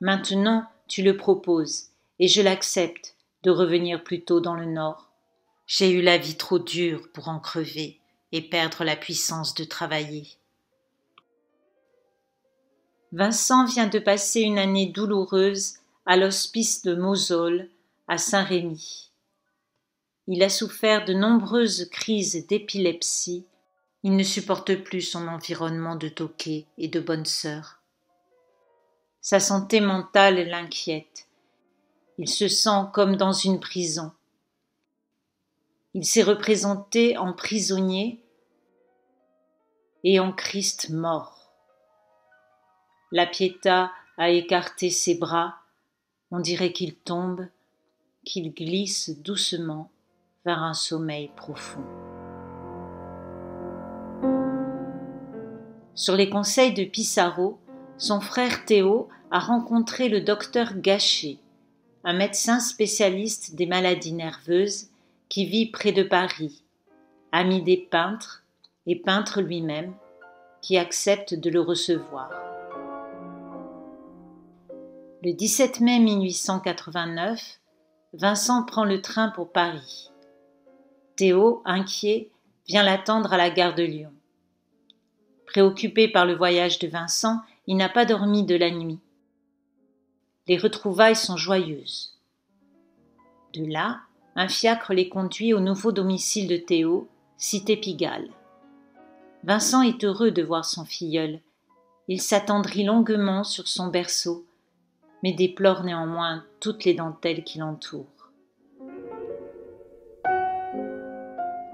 Maintenant, tu le proposes, et je l'accepte, de revenir plus tôt dans le Nord. J'ai eu la vie trop dure pour en crever et perdre la puissance de travailler. Vincent vient de passer une année douloureuse à l'hospice de Mosole, à Saint-Rémy. Il a souffert de nombreuses crises d'épilepsie. Il ne supporte plus son environnement de toqués et de bonnes sœurs. Sa santé mentale l'inquiète. Il se sent comme dans une prison. Il s'est représenté en prisonnier et en Christ mort. La Pietà a écarté ses bras. On dirait qu'il tombe, qu'il glisse doucement vers un sommeil profond. Sur les conseils de Pissarro, son frère Théo a rencontré le docteur Gachet, un médecin spécialiste des maladies nerveuses qui vit près de Paris, ami des peintres et peintre lui-même, qui accepte de le recevoir. Le 17 mai 1889, Vincent prend le train pour Paris. Théo, inquiet, vient l'attendre à la gare de Lyon. Préoccupé par le voyage de Vincent, il n'a pas dormi de la nuit. Les retrouvailles sont joyeuses. De là, un fiacre les conduit au nouveau domicile de Théo, cité Pigalle. Vincent est heureux de voir son filleul. Il s'attendrit longuement sur son berceau, mais déplore néanmoins toutes les dentelles qui l'entourent.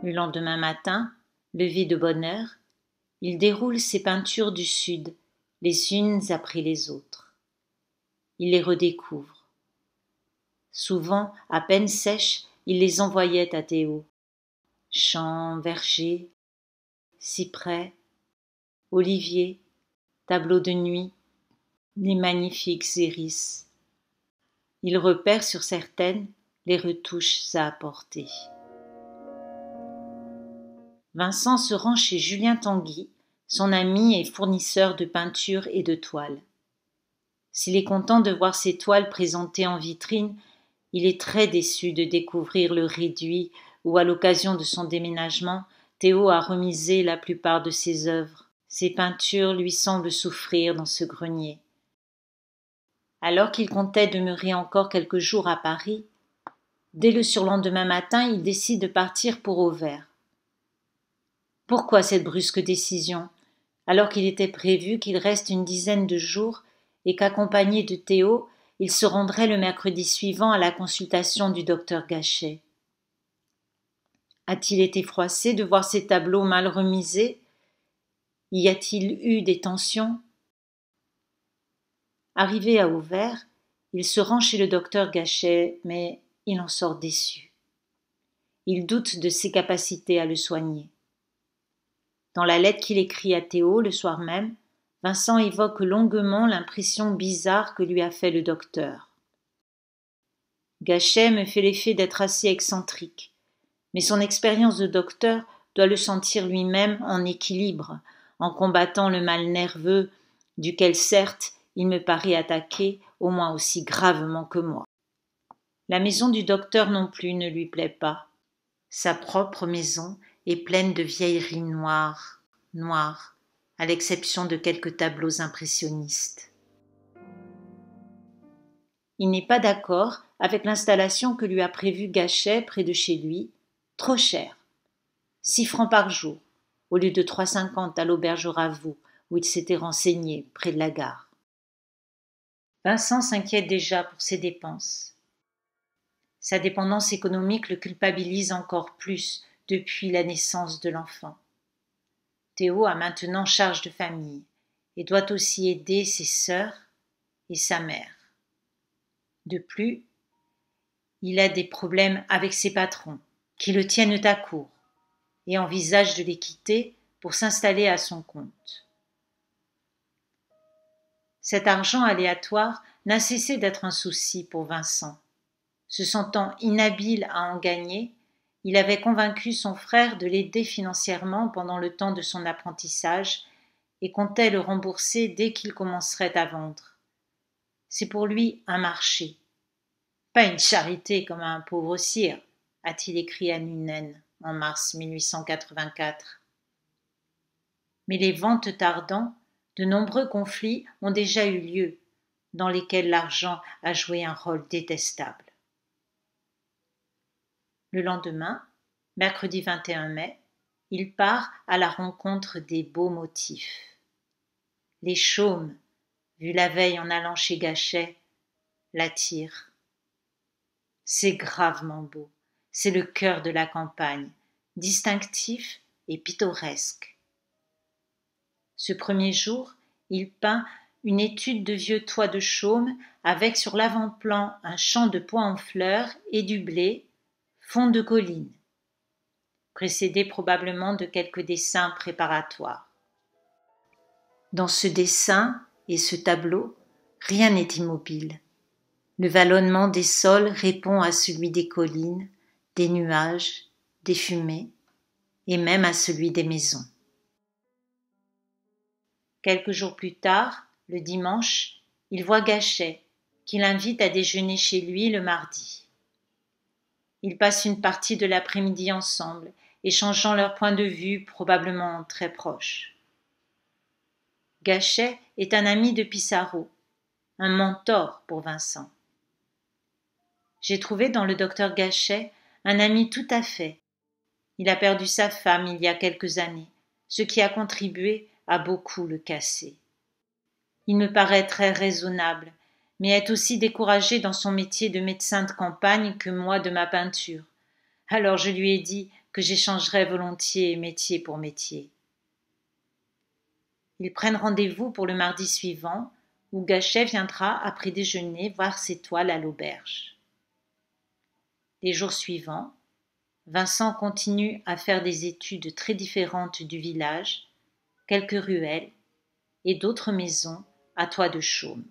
Le lendemain matin, levé de bonne heure, il déroule ses peintures du Sud, les unes après les autres. Il les redécouvre. Souvent, à peine sèches, il les envoyait à Théo. Champs, vergers, cyprès, oliviers, tableaux de nuit, les magnifiques iris. Il repère sur certaines les retouches à apporter. Vincent se rend chez Julien Tanguy, son ami et fournisseur de peinture et de toiles. S'il est content de voir ses toiles présentées en vitrine, il est très déçu de découvrir le réduit où, à l'occasion de son déménagement, Théo a remisé la plupart de ses œuvres. Ses peintures lui semblent souffrir dans ce grenier. Alors qu'il comptait demeurer encore quelques jours à Paris, dès le surlendemain matin, il décide de partir pour Auvers. Pourquoi cette brusque décision, alors qu'il était prévu qu'il reste une dizaine de jours et qu'accompagné de Théo, il se rendrait le mercredi suivant à la consultation du docteur Gachet? A-t-il été froissé de voir ses tableaux mal remisés? Y a-t-il eu des tensions? Arrivé à Auvers, il se rend chez le docteur Gachet, mais il en sort déçu. Il doute de ses capacités à le soigner. Dans la lettre qu'il écrit à Théo le soir même, Vincent évoque longuement l'impression bizarre que lui a fait le docteur. Gachet me fait l'effet d'être assez excentrique, mais son expérience de docteur doit le sentir lui-même en équilibre, en combattant le mal nerveux, duquel certes il me paraît attaqué au moins aussi gravement que moi. La maison du docteur non plus ne lui plaît pas. Sa propre maison est pleine de vieilleries noires, à l'exception de quelques tableaux impressionnistes. Il n'est pas d'accord avec l'installation que lui a prévue Gachet près de chez lui, trop cher, 6 francs par jour, au lieu de 3,50 à l'auberge Ravoux, où il s'était renseigné près de la gare. Vincent s'inquiète déjà pour ses dépenses. Sa dépendance économique le culpabilise encore plus depuis la naissance de l'enfant. Théo a maintenant charge de famille et doit aussi aider ses sœurs et sa mère. De plus, il a des problèmes avec ses patrons qui le tiennent à court et envisage de les quitter pour s'installer à son compte. Cet argent aléatoire n'a cessé d'être un souci pour Vincent. Se sentant inhabile à en gagner, il avait convaincu son frère de l'aider financièrement pendant le temps de son apprentissage et comptait le rembourser dès qu'il commencerait à vendre. C'est pour lui un marché. Pas une charité comme à un pauvre sire, a-t-il écrit à Nuenen en mars 1884. Mais les ventes tardant, de nombreux conflits ont déjà eu lieu, dans lesquels l'argent a joué un rôle détestable. Le lendemain, mercredi 21 mai, il part à la rencontre des beaux motifs. Les chaumes, vus la veille en allant chez Gachet, l'attirent. C'est gravement beau, c'est le cœur de la campagne, distinctif et pittoresque. Ce premier jour, il peint une étude de vieux toits de chaume avec sur l'avant-plan un champ de pois en fleurs et du blé, fond de colline, précédé probablement de quelques dessins préparatoires. Dans ce dessin et ce tableau, rien n'est immobile. Le vallonnement des sols répond à celui des collines, des nuages, des fumées, et même à celui des maisons. Quelques jours plus tard, le dimanche, il voit Gachet, qui l'invite à déjeuner chez lui le mardi. Ils passent une partie de l'après-midi ensemble, échangeant leurs points de vue probablement très proches. Gachet est un ami de Pissarro, un mentor pour Vincent. J'ai trouvé dans le docteur Gachet un ami tout à fait. Il a perdu sa femme il y a quelques années, ce qui a contribué à beaucoup le casser. Il me paraît très raisonnable, mais est aussi découragé dans son métier de médecin de campagne que moi de ma peinture. Alors je lui ai dit que j'échangerais volontiers métier pour métier. Ils prennent rendez-vous pour le mardi suivant, où Gachet viendra après déjeuner voir ses toiles à l'auberge. Les jours suivants, Vincent continue à faire des études très différentes du village, quelques ruelles et d'autres maisons à toit de chaume.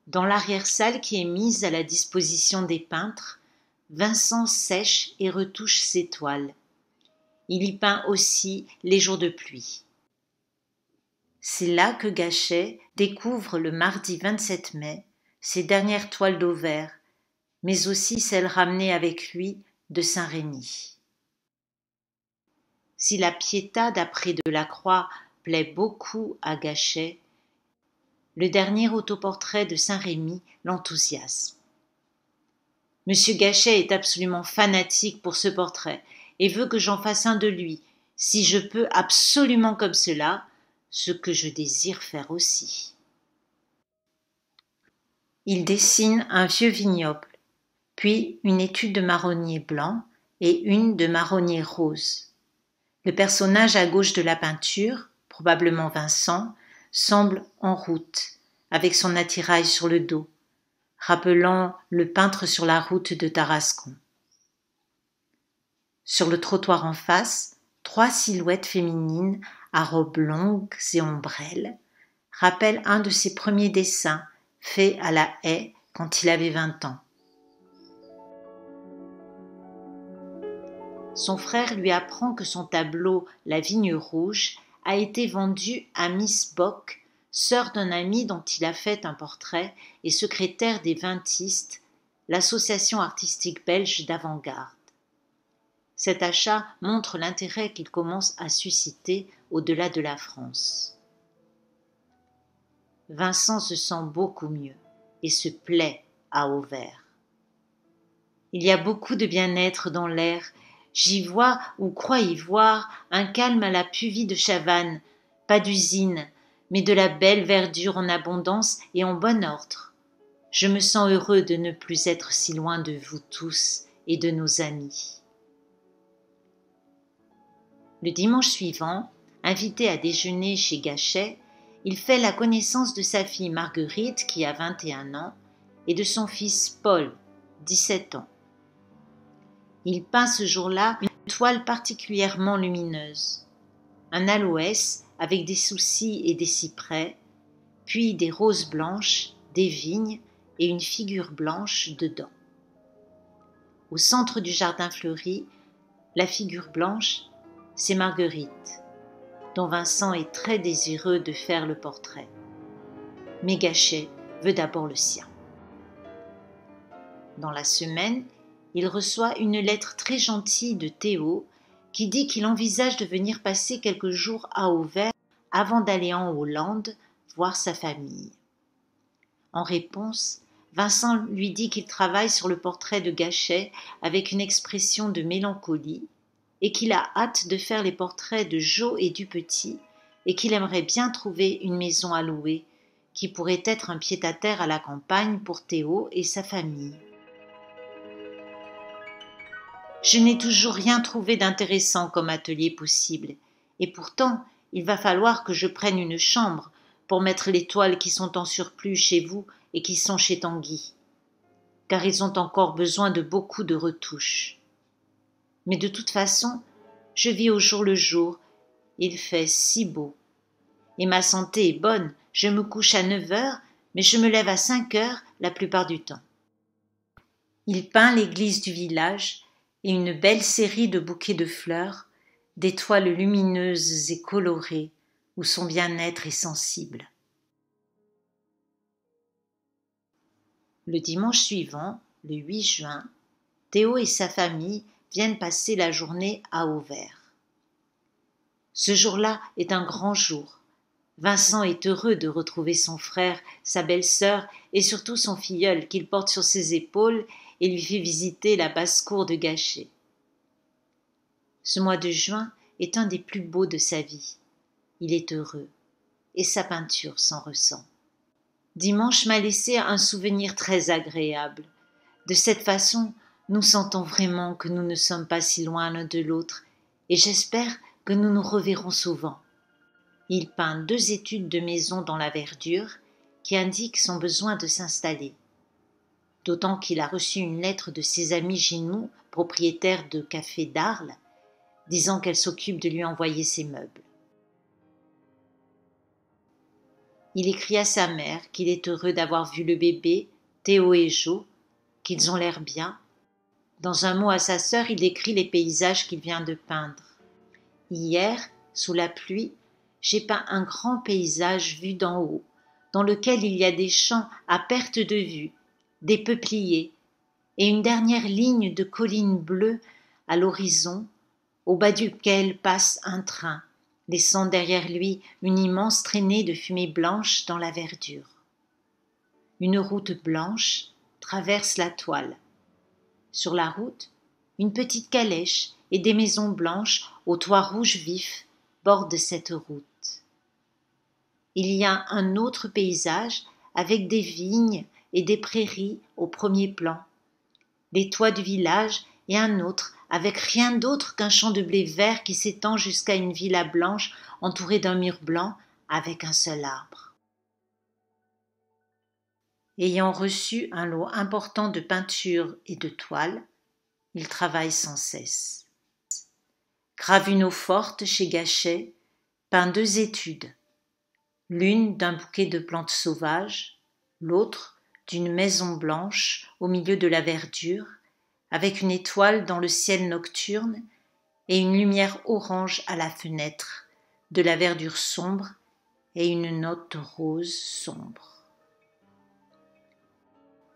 Dans l'arrière-salle qui est mise à la disposition des peintres, Vincent sèche et retouche ses toiles. Il y peint aussi les jours de pluie. C'est là que Gachet découvre le mardi 27 mai ses dernières toiles d'Auvers, mais aussi celles ramenées avec lui de Saint-Rémy. Si la Pietà d'après Delacroix plaît beaucoup à Gachet, le dernier autoportrait de Saint-Rémy l'enthousiasme. Monsieur Gachet est absolument fanatique pour ce portrait et veut que j'en fasse un de lui, si je peux absolument comme cela, ce que je désire faire aussi. Il dessine un vieux vignoble, puis une étude de marronnier blanc et une de marronnier rose. Le personnage à gauche de la peinture, probablement Vincent, semble en route, avec son attirail sur le dos, rappelant le peintre sur la route de Tarascon. Sur le trottoir en face, 3 silhouettes féminines à robes longues et ombrelles rappellent un de ses premiers dessins faits à la haie quand il avait 20 ans. Son frère lui apprend que son tableau « La vigne rouge » a été vendu à Miss Bock, sœur d'un ami dont il a fait un portrait et secrétaire des Vintistes, l'association artistique belge d'avant-garde. Cet achat montre l'intérêt qu'il commence à susciter au-delà de la France. Vincent se sent beaucoup mieux et se plaît à Auvers. Il y a beaucoup de bien-être dans l'air. J'y vois ou crois y voir un calme à la Puvie de Chavannes, pas d'usine, mais de la belle verdure en abondance et en bon ordre. Je me sens heureux de ne plus être si loin de vous tous et de nos amis. Le dimanche suivant, invité à déjeuner chez Gachet, il fait la connaissance de sa fille Marguerite, qui a 21 ans, et de son fils Paul, 17 ans. Il peint ce jour-là une toile particulièrement lumineuse, un aloès avec des soucis et des cyprès, puis des roses blanches, des vignes et une figure blanche dedans. Au centre du jardin fleuri, la figure blanche, c'est Marguerite, dont Vincent est très désireux de faire le portrait. mais Gachet veut d'abord le sien. Dans la semaine, il reçoit une lettre très gentille de Théo qui dit qu'il envisage de venir passer quelques jours à Auvers avant d'aller en Hollande voir sa famille. En réponse, Vincent lui dit qu'il travaille sur le portrait de Gachet avec une expression de mélancolie et qu'il a hâte de faire les portraits de Jo et du petit et qu'il aimerait bien trouver une maison à louer qui pourrait être un pied-à-terre à la campagne pour Théo et sa famille. Je n'ai toujours rien trouvé d'intéressant comme atelier possible, et pourtant il va falloir que je prenne une chambre pour mettre les toiles qui sont en surplus chez vous et qui sont chez Tanguy, car ils ont encore besoin de beaucoup de retouches. Mais de toute façon, je vis au jour le jour, il fait si beau. Et ma santé est bonne, je me couche à 9 heures, mais je me lève à 5 heures la plupart du temps. Il peint l'église du village et une belle série de bouquets de fleurs, des toiles lumineuses et colorées où son bien-être est sensible. Le dimanche suivant, le 8 juin, Théo et sa famille viennent passer la journée à Auvers. Ce jour-là est un grand jour. Vincent est heureux de retrouver son frère, sa belle-sœur et surtout son filleul qu'il porte sur ses épaules et lui fait visiter la basse-cour de Gachet. Ce mois de juin est un des plus beaux de sa vie. Il est heureux et sa peinture s'en ressent. Dimanche m'a laissé un souvenir très agréable. De cette façon, nous sentons vraiment que nous ne sommes pas si loin l'un de l'autre et j'espère que nous nous reverrons souvent. Il peint 2 études de maison dans la verdure qui indiquent son besoin de s'installer. D'autant qu'il a reçu une lettre de ses amis Ginou, propriétaire de café d'Arles, disant qu'elle s'occupe de lui envoyer ses meubles. Il écrit à sa mère qu'il est heureux d'avoir vu le bébé, Théo et Jo, qu'ils ont l'air bien. Dans un mot à sa sœur, il décrit les paysages qu'il vient de peindre. Hier, sous la pluie, j'ai peint un grand paysage vu d'en haut, dans lequel il y a des champs à perte de vue, des peupliers, et une dernière ligne de collines bleues à l'horizon, au bas duquel passe un train, laissant derrière lui une immense traînée de fumée blanche dans la verdure. Une route blanche traverse la toile. Sur la route, une petite calèche et des maisons blanches aux toits rouges vifs bordent cette route. Il y a un autre paysage avec des vignes et des prairies au premier plan, les toits du village et un autre avec rien d'autre qu'un champ de blé vert qui s'étend jusqu'à une villa blanche entourée d'un mur blanc avec un seul arbre. Ayant reçu un lot important de peintures et de toiles, il travaille sans cesse. Grave une eau-forte chez Gachet, peint 2 études, l'une d'un bouquet de plantes sauvages, l'autre d'une maison blanche au milieu de la verdure, avec une étoile dans le ciel nocturne et une lumière orange à la fenêtre, de la verdure sombre et une note rose sombre.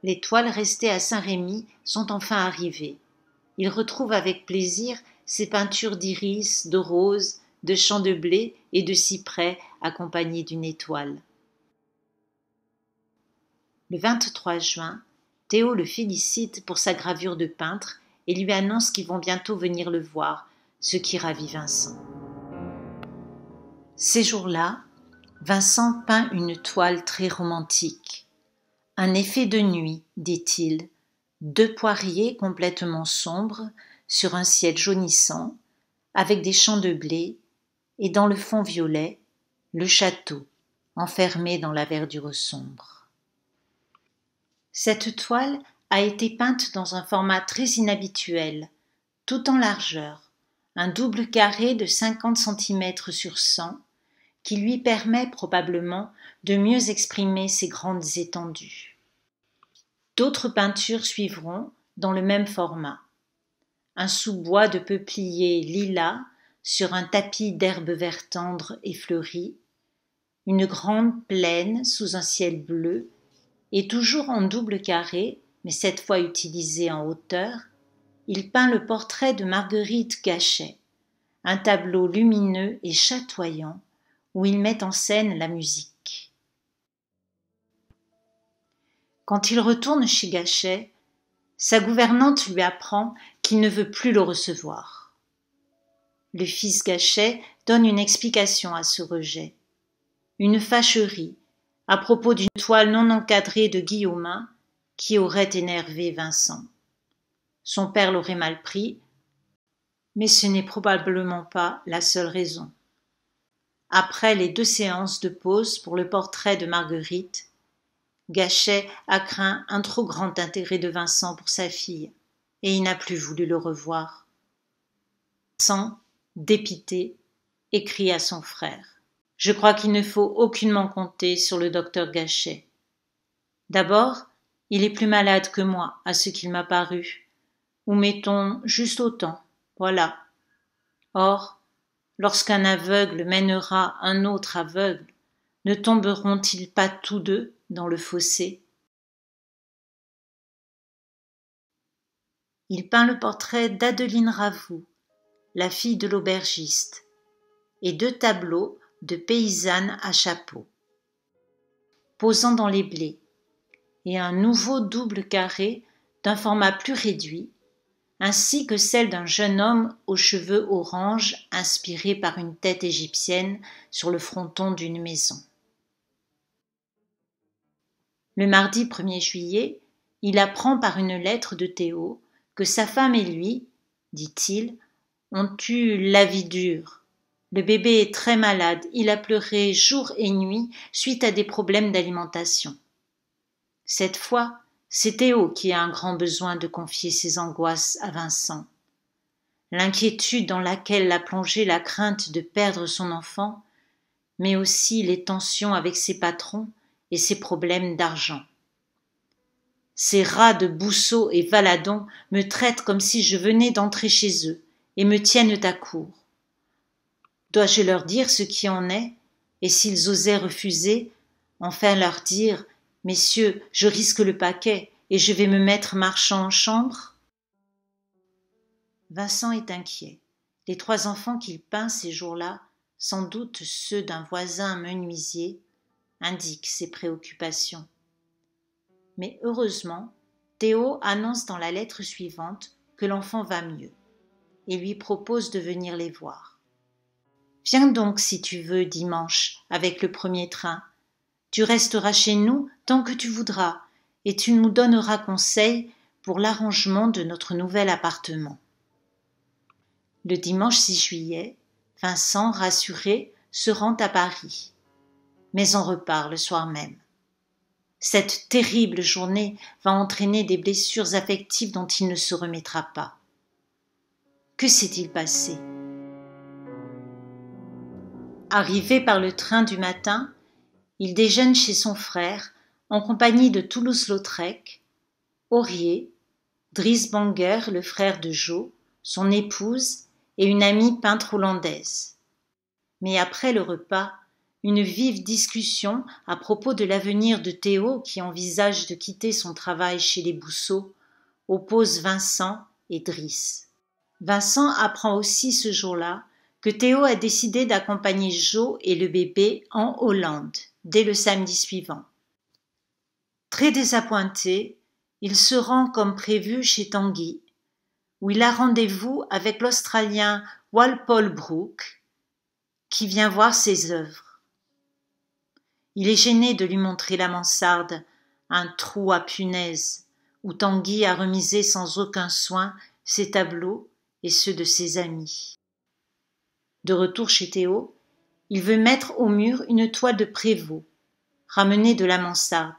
Les toiles restées à Saint-Rémy sont enfin arrivées. Il retrouve avec plaisir ses peintures d'iris, de roses, de champs de blé et de cyprès accompagnées d'une étoile. Le 23 juin, Théo le félicite pour sa gravure de peintre et lui annonce qu'ils vont bientôt venir le voir, ce qui ravit Vincent. Ces jours-là, Vincent peint une toile très romantique. Un effet de nuit, dit-il, 2 poiriers complètement sombres sur un ciel jaunissant, avec des champs de blé, et dans le fond violet, le château, enfermé dans la verdure sombre. Cette toile a été peinte dans un format très inhabituel, tout en largeur, un double carré de 50 cm sur 100, qui lui permet probablement de mieux exprimer ses grandes étendues. D'autres peintures suivront dans le même format. Un sous-bois de peupliers lilas sur un tapis d'herbes vert tendres et fleuries, une grande plaine sous un ciel bleu, et toujours en double carré, mais cette fois utilisé en hauteur, il peint le portrait de Marguerite Gachet, un tableau lumineux et chatoyant où il met en scène la musique. Quand il retourne chez Gachet, sa gouvernante lui apprend qu'il ne veut plus le recevoir. Le fils Gachet donne une explication à ce rejet. Une fâcherie à propos d'une toile non encadrée de Guillaumin qui aurait énervé Vincent. Son père l'aurait mal pris, mais ce n'est probablement pas la seule raison. Après les 2 séances de pose pour le portrait de Marguerite, Gachet a craint un trop grand intérêt de Vincent pour sa fille, et il n'a plus voulu le revoir. Vincent, dépité, écrit à son frère. Je crois qu'il ne faut aucunement compter sur le docteur Gachet. D'abord, il est plus malade que moi, à ce qu'il m'a paru, ou mettons juste autant, voilà. Or, lorsqu'un aveugle mènera un autre aveugle, ne tomberont-ils pas tous deux dans le fossé? Il peint le portrait d'Adeline Ravoux, la fille de l'aubergiste, et 2 tableaux de paysannes à chapeau, posant dans les blés, et un nouveau double carré d'un format plus réduit, ainsi que celle d'un jeune homme aux cheveux orange inspiré par une tête égyptienne sur le fronton d'une maison. Le mardi 1er juillet, il apprend par une lettre de Théo que sa femme et lui, dit-il, ont eu la vie dure. Le bébé est très malade, il a pleuré jour et nuit suite à des problèmes d'alimentation. Cette fois, c'est Théo qui a un grand besoin de confier ses angoisses à Vincent. L'inquiétude dans laquelle l'a plongé la crainte de perdre son enfant, mais aussi les tensions avec ses patrons et ses problèmes d'argent. Ces rats de Bousseau et Valadon me traitent comme si je venais d'entrer chez eux et me tiennent à court. Dois-je leur dire ce qui en est, et s'ils osaient refuser, enfin leur dire « Messieurs, je risque le paquet et je vais me mettre marchand en chambre ?» Vincent est inquiet. Les 3 enfants qu'il peint ces jours-là, sans doute ceux d'un voisin menuisier, indiquent ses préoccupations. Mais heureusement, Théo annonce dans la lettre suivante que l'enfant va mieux et lui propose de venir les voir. « Viens donc si tu veux dimanche avec le 1er train. Tu resteras chez nous tant que tu voudras et tu nous donneras conseil pour l'arrangement de notre nouvel appartement. » Le dimanche 6 juillet, Vincent, rassuré, se rend à Paris. Mais on repart le soir même. Cette terrible journée va entraîner des blessures affectives dont il ne se remettra pas. Que s'est-il passé? Arrivé par le train du matin, il déjeune chez son frère en compagnie de Toulouse-Lautrec, Aurier, Dries Banger, le frère de Jo, son épouse et une amie peintre hollandaise. Mais après le repas, une vive discussion à propos de l'avenir de Théo qui envisage de quitter son travail chez les Bousseau oppose Vincent et Dries. Vincent apprend aussi ce jour-là que Théo a décidé d'accompagner Jo et le bébé en Hollande dès le samedi suivant. Très désappointé, il se rend comme prévu chez Tanguy, où il a rendez-vous avec l'Australien Walpole Brooke, qui vient voir ses œuvres. Il est gêné de lui montrer la mansarde, un trou à punaises, où Tanguy a remisé sans aucun soin ses tableaux et ceux de ses amis. De retour chez Théo, il veut mettre au mur une toile de Prévost, ramenée de la mansarde,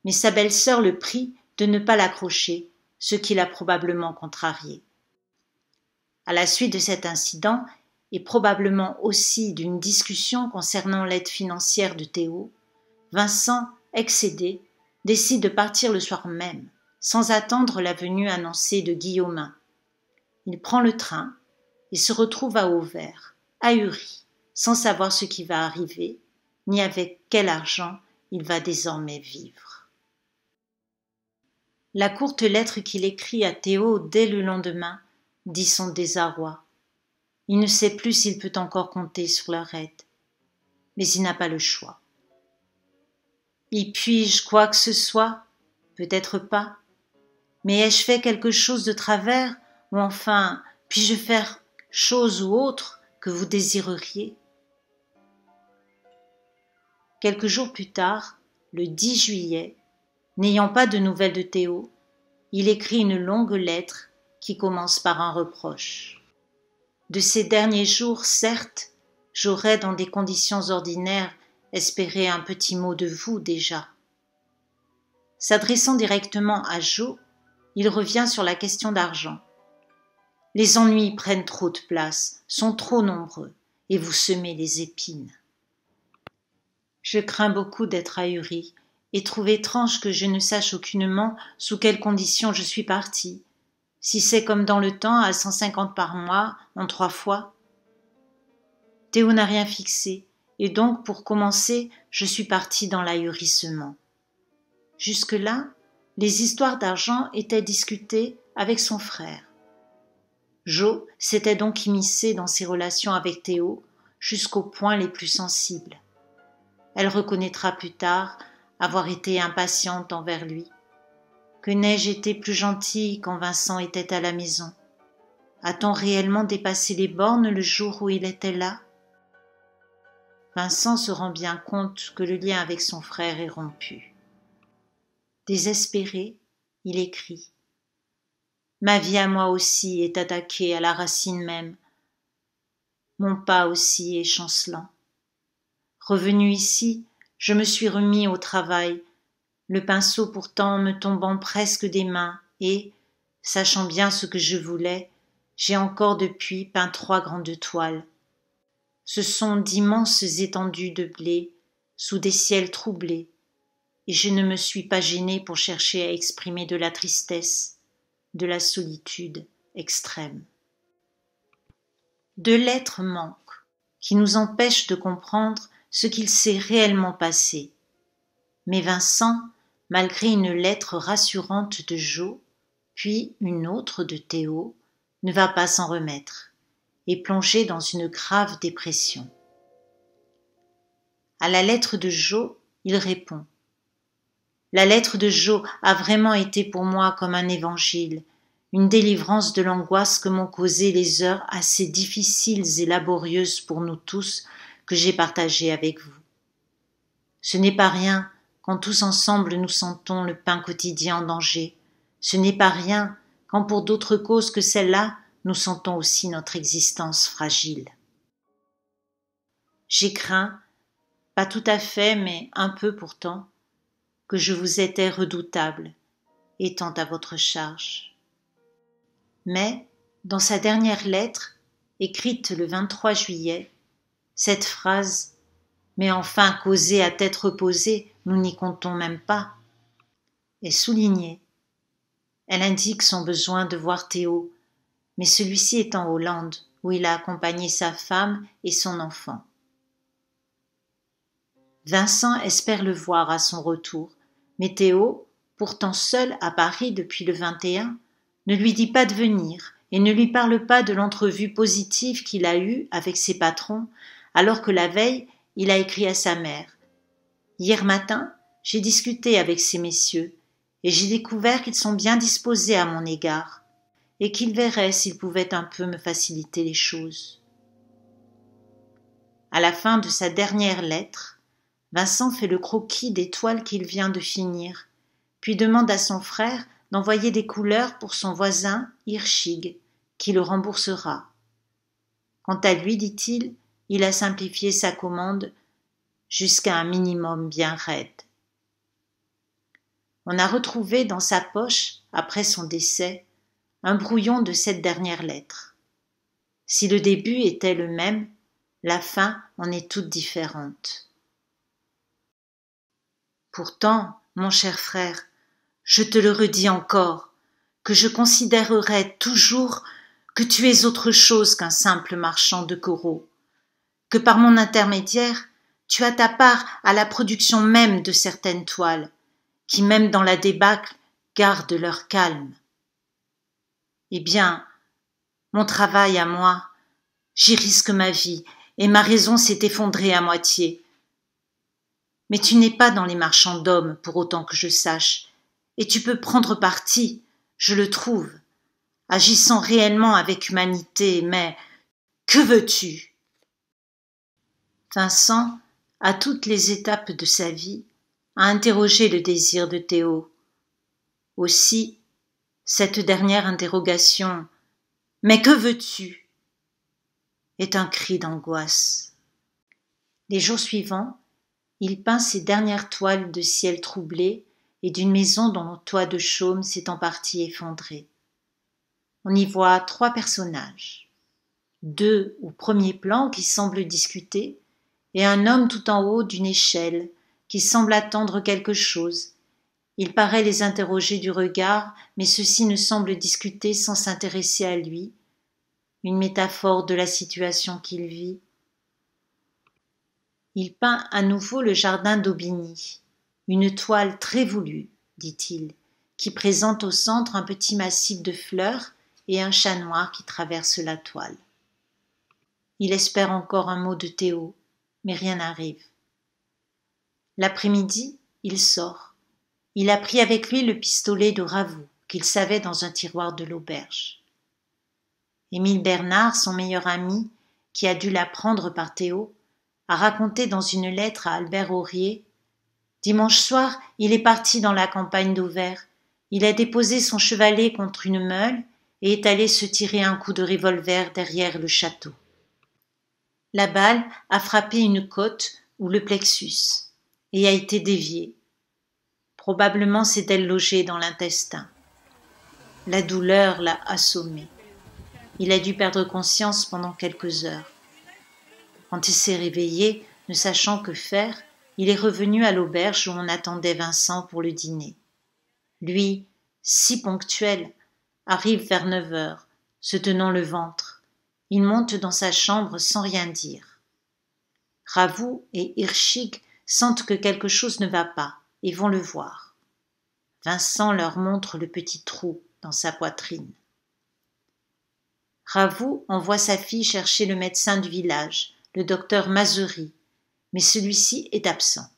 mais sa belle-sœur le prie de ne pas l'accrocher, ce qui l'a probablement contrarié. À la suite de cet incident, et probablement aussi d'une discussion concernant l'aide financière de Théo, Vincent, excédé, décide de partir le soir même, sans attendre la venue annoncée de Guillaumin. Il prend le train et se retrouve à Auvers, ahuri, sans savoir ce qui va arriver, ni avec quel argent il va désormais vivre. La courte lettre qu'il écrit à Théo dès le lendemain dit son désarroi. Il ne sait plus s'il peut encore compter sur leur aide, mais il n'a pas le choix. Y puis-je quoi que ce soit? Peut-être pas. Mais ai-je fait quelque chose de travers, ou enfin, puis-je faire chose ou autre que vous désireriez? Quelques jours plus tard, le 10 juillet, n'ayant pas de nouvelles de Théo, il écrit une longue lettre qui commence par un reproche. De ces derniers jours, certes, j'aurais, dans des conditions ordinaires, espéré un petit mot de vous déjà. S'adressant directement à Jo, il revient sur la question d'argent. Les ennuis prennent trop de place, sont trop nombreux, et vous semez les épines. Je crains beaucoup d'être ahuri, et trouve étrange que je ne sache aucunement sous quelles conditions je suis partie, si c'est comme dans le temps à 150 par mois, en 3 fois. Théo n'a rien fixé, et donc pour commencer, je suis partie dans l'ahurissement. Jusque-là, les histoires d'argent étaient discutées avec son frère. Jo s'était donc immiscée dans ses relations avec Théo jusqu'aux points les plus sensibles. Elle reconnaîtra plus tard avoir été impatiente envers lui. Que n'ai-je été plus gentille quand Vincent était à la maison? A-t-on réellement dépassé les bornes le jour où il était là? Vincent se rend bien compte que le lien avec son frère est rompu. Désespéré, il écrit « Ma vie à moi aussi est attaquée à la racine même. Mon pas aussi est chancelant. Revenu ici, je me suis remis au travail, le pinceau pourtant me tombant presque des mains et, sachant bien ce que je voulais, j'ai encore depuis peint 3 grandes toiles. Ce sont d'immenses étendues de blé, sous des ciels troublés, et je ne me suis pas gênée pour chercher à exprimer de la tristesse, de la solitude extrême. 2 lettres manquent, qui nous empêchent de comprendre ce qu'il s'est réellement passé. Mais Vincent, malgré une lettre rassurante de Jo, puis une autre de Théo, ne va pas s'en remettre, et plonger dans une grave dépression. À la lettre de Jo, il répond « La lettre de Jo a vraiment été pour moi comme un évangile, une délivrance de l'angoisse que m'ont causé les heures assez difficiles et laborieuses pour nous tous que j'ai partagées avec vous. Ce n'est pas rien quand tous ensemble nous sentons le pain quotidien en danger. Ce n'est pas rien quand pour d'autres causes que celle-là, nous sentons aussi notre existence fragile. J'ai craint, pas tout à fait, mais un peu pourtant, que je vous étais redoutable, étant à votre charge. Mais, dans sa dernière lettre, écrite le 23 juillet, cette phrase « Mais enfin, causer à tête reposée, nous n'y comptons même pas » est soulignée. Elle indique son besoin de voir Théo, mais celui-ci est en Hollande, où il a accompagné sa femme et son enfant. Vincent espère le voir à son retour, mais Théo, pourtant seul à Paris depuis le 21, ne lui dit pas de venir et ne lui parle pas de l'entrevue positive qu'il a eue avec ses patrons, alors que la veille, il a écrit à sa mère. Hier matin, j'ai discuté avec ces messieurs et j'ai découvert qu'ils sont bien disposés à mon égard et qu'ils verraient s'ils pouvaient un peu me faciliter les choses. À la fin de sa dernière lettre, Vincent fait le croquis des toiles qu'il vient de finir, puis demande à son frère d'envoyer des couleurs pour son voisin Hirschig, qui le remboursera. Quant à lui, dit-il, il a simplifié sa commande jusqu'à un minimum bien raide. On a retrouvé dans sa poche, après son décès, un brouillon de cette dernière lettre. Si le début était le même, la fin en est toute différente. Pourtant, mon cher frère, je te le redis encore, que je considérerai toujours que tu es autre chose qu'un simple marchand de coraux, que par mon intermédiaire, Tu as ta part à la production même de certaines toiles, qui même dans la débâcle gardent leur calme. Eh bien, mon travail à moi, j'y risque ma vie, et ma raison s'est effondrée à moitié. Mais tu n'es pas dans les marchands d'hommes, pour autant que je sache, et tu peux prendre parti, je le trouve, agissant réellement avec humanité, mais que veux-tu? Vincent, à toutes les étapes de sa vie, a interrogé le désir de Théo. Aussi, cette dernière interrogation « Mais que veux-tu » est un cri d'angoisse. Les jours suivants, il peint ses dernières toiles de ciel troublé et d'une maison dont le toit de chaume s'est en partie effondré. On y voit 3 personnages. 2 au premier plan qui semblent discuter, et un homme tout en haut d'une échelle qui semble attendre quelque chose. Il paraît les interroger du regard, mais ceux-ci ne semblent discuter sans s'intéresser à lui. Une métaphore de la situation qu'il vit. Il peint à nouveau le jardin d'Aubigny. Une toile très voulue, dit-il, qui présente au centre un petit massif de fleurs et un chat noir qui traverse la toile. Il espère encore un mot de Théo, mais rien n'arrive. L'après-midi, il sort. Il a pris avec lui le pistolet de Ravoux, qu'il savait dans un tiroir de l'auberge. Émile Bernard, son meilleur ami, qui a dû l'apprendre par Théo, a raconté dans une lettre à Albert Aurier « Dimanche soir, il est parti dans la campagne d'Auvers. Il a déposé son chevalet contre une meule et est allé se tirer un coup de revolver derrière le château. La balle a frappé une côte ou le plexus et a été déviée. Probablement s'est-elle logée dans l'intestin. La douleur l'a assommé. Il a dû perdre conscience pendant quelques heures. Quand il s'est réveillé, ne sachant que faire, il est revenu à l'auberge où on attendait Vincent pour le dîner. Lui, si ponctuel, arrive vers 9 heures, se tenant le ventre. Il monte dans sa chambre sans rien dire. Ravoux et Hirschig sentent que quelque chose ne va pas et vont le voir. Vincent leur montre le petit trou dans sa poitrine. Ravoux envoie sa fille chercher le médecin du village, le docteur Mazery, mais celui-ci est absent.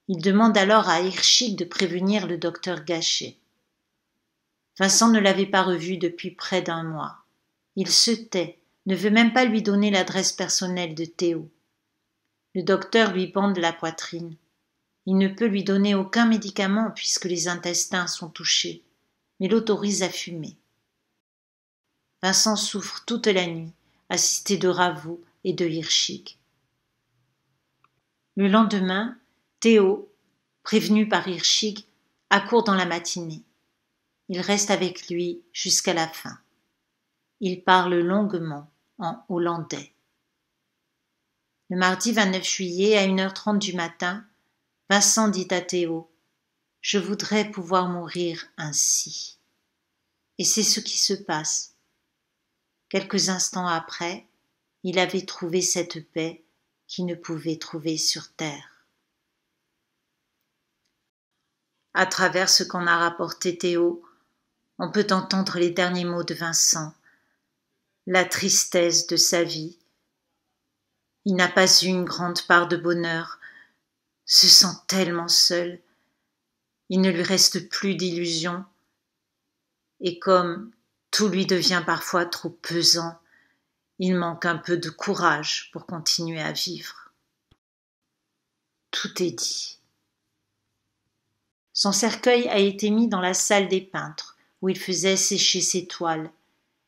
Il demande alors à Hirschig de prévenir le docteur Gachet. Vincent ne l'avait pas revu depuis près d'1 mois. Il se tait, ne veut même pas lui donner l'adresse personnelle de Théo. Le docteur lui bande la poitrine. Il ne peut lui donner aucun médicament puisque les intestins sont touchés, mais l'autorise à fumer. Vincent souffre toute la nuit, assisté de Ravoux et de Hirschig. Le lendemain, Théo, prévenu par Hirschig, accourt dans la matinée. Il reste avec lui jusqu'à la fin. Il parle longuement en hollandais. Le mardi 29 juillet à 1h30 du matin, Vincent dit à Théo « Je voudrais pouvoir mourir ainsi ». Et c'est ce qui se passe. Quelques instants après, il avait trouvé cette paix qu'il ne pouvait trouver sur terre. À travers ce qu'en a rapporté Théo, on peut entendre les derniers mots de Vincent, la tristesse de sa vie. Il n'a pas eu une grande part de bonheur, se sent tellement seul. Il ne lui reste plus d'illusions, et comme tout lui devient parfois trop pesant, il manque un peu de courage pour continuer à vivre. Tout est dit. Son cercueil a été mis dans la salle des peintres, où il faisait sécher ses toiles,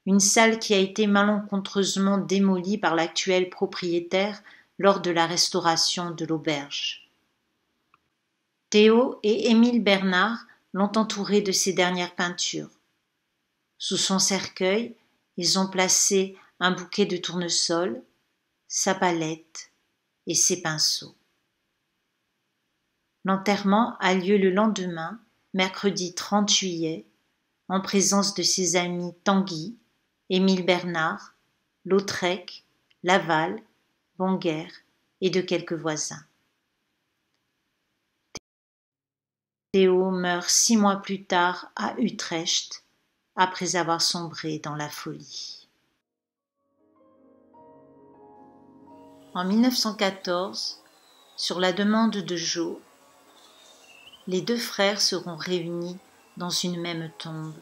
une salle qui a été malencontreusement démolie par l'actuel propriétaire lors de la restauration de l'auberge. Théo et Émile Bernard l'ont entouré de ses dernières peintures. Sous son cercueil, ils ont placé un bouquet de tournesol, sa palette et ses pinceaux. L'enterrement a lieu le lendemain, mercredi 30 juillet, en présence de ses amis Tanguy, Émile Bernard, Lautrec, Laval, Bonguerre et de quelques voisins. meurt 6 mois plus tard à Utrecht, après avoir sombré dans la folie. En 1914, sur la demande de Joe, les deux frères seront réunis dans une même tombe.